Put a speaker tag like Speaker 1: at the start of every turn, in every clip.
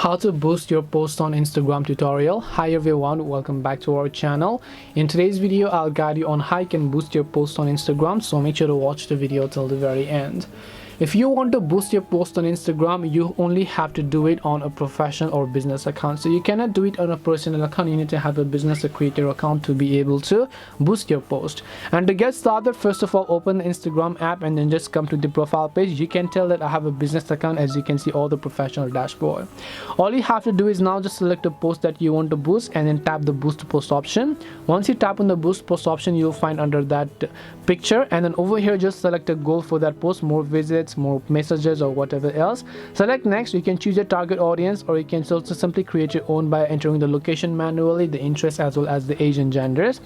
Speaker 1: how to boost your post on Instagram tutorial. Hi everyone, welcome back to our channel. In today's video I'll guide you on how you can boost your post on Instagram, so make sure to watch the video till the very end. If you want to boost your post on Instagram, you only have to do it on a professional or business account. So you cannot do it on a personal account. You need to have a business or creator account to be able to boost your post. And to get started, first of all, open the Instagram app and then just come to the profile page. You can tell that I have a business account, as you can see all the professional dashboard. All you have to do is now just select a post that you want to boost and then tap the boost post option. Once you tap on the boost post option, you'll find under that picture, and then over here just select a goal for that post, more visits, more messages, or whatever else. Select next. You can choose your target audience, or you can also simply create your own by entering the location manually, the interest, as well as the age and genders.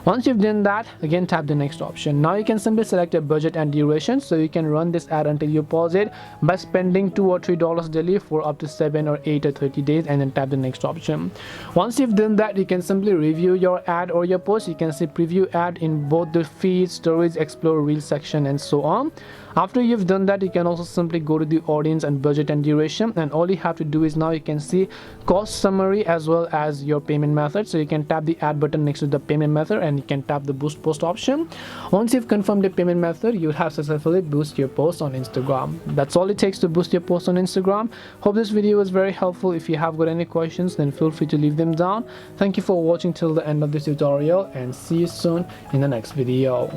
Speaker 1: Once you've done that, again tap the next option. Now you can simply select a budget and duration, so you can run this ad until you pause it by spending $2 or $3 daily for up to 7 or 8 or 30 days, and then tap the next option. Once you've done that, you can simply review your ad or your post. You can see preview ad in both the feed, stories, explore, reel section, and so on. After you've done that, you can also simply go to the audience and budget and duration, and all you have to do is now you can see cost summary as well as your payment method. So you can tap the add button next to the payment method, and you can tap the boost post option. Once you've confirmed the payment method, you have successfully boosted your post on Instagram. That's all it takes to boost your post on Instagram. Hope this video was very helpful. If you have got any questions, then feel free to leave them down. Thank you for watching till the end of this tutorial, and see you soon in the next video.